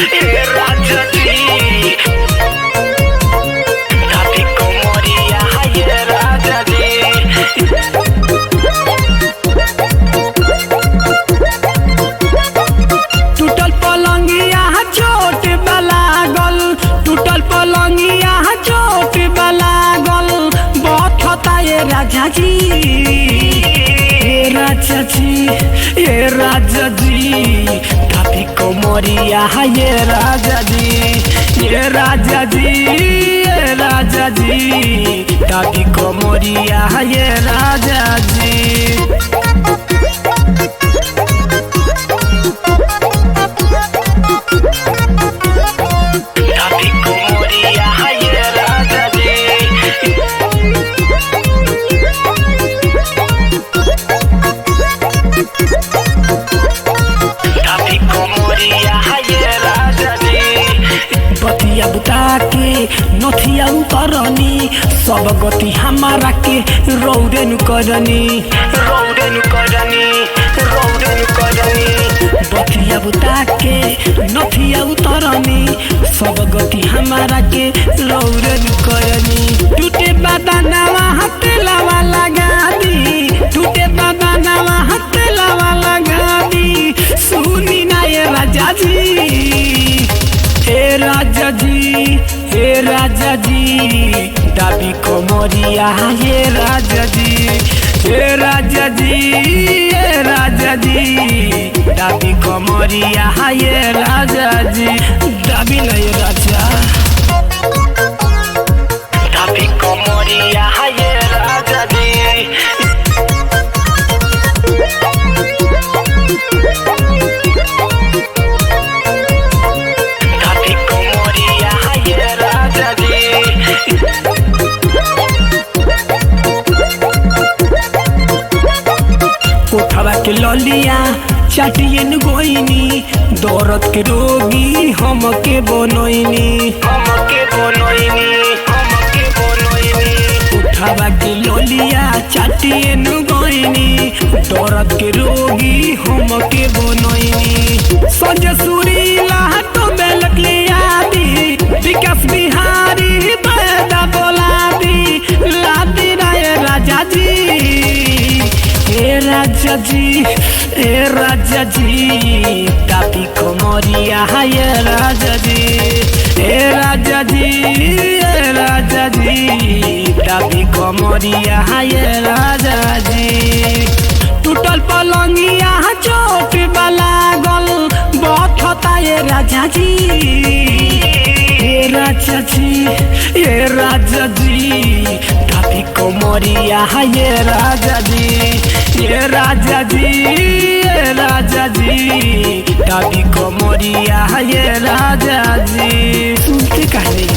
ये राजा जी दादी कोमरिया ये राजा जी। टूटल पलंगिया चोट बलागल, टूटल पलंगिया चोट बलागल, बथता ये राजा जी, ये राजा जी, ये राजा जी दादी कोमरिया ये राजा जी, ये राजा जी, ये राजा जी दादी कोमरिया ये राजा जी। दादी कोमरिया ये राजा जी। दादी कोमरिया ये राजा जी। बतिया बुता के नथिया उतरनी, सब गति हमारा के रौदेनु करनी, रौदेनु करनी, रौदेनु करनी। बतिया बुता के नथिया उतरनी, सब गति हमारा के रौदेनु करनी। टूटे बदनवा हथेलावा लगा दी, टूटे बदनवा हथेलावा लगा दी, सुनी ना ये राजा जी, हे राजा जी, हे राजा जी दादी कोमरिया ये राजा जी, हे राजा जी, हे राजा जी दादी कोमरिया ये राजा जी। दादी नहीं राजा, दादी कोमरिया ये राजा जी। दादी कोमरिया ये राजा जी। कोठवा के ललिया चाटिए न गोइनी, दौरत के रोगी हमके बनोइनी, हमके बनोइनी, हमके बनोइनी। कोठवा के ललिया चाटिए न गोइनी, दौरत के रोगी हमके बनोइनी। संजय सुरीला तो बेलक लिया दी, विकास बिहारी पैदा बोला दी, लादी राय राजा जी, हे राजा जी, हे राजा जी दादी कोमरिया ये राजा जी, हे राजा जी, हे राजा जी दादी कोमरिया ये राजा जी। टूटल पलंगिया चोट बलागल, बथता ये राजा जी, ये राजा जी, ये राजा जी दादी कोमरिया ये राजा जी, ये राजा जी, ये राजा जी दादी कोमरिया ये राजा जी। सुनते कहने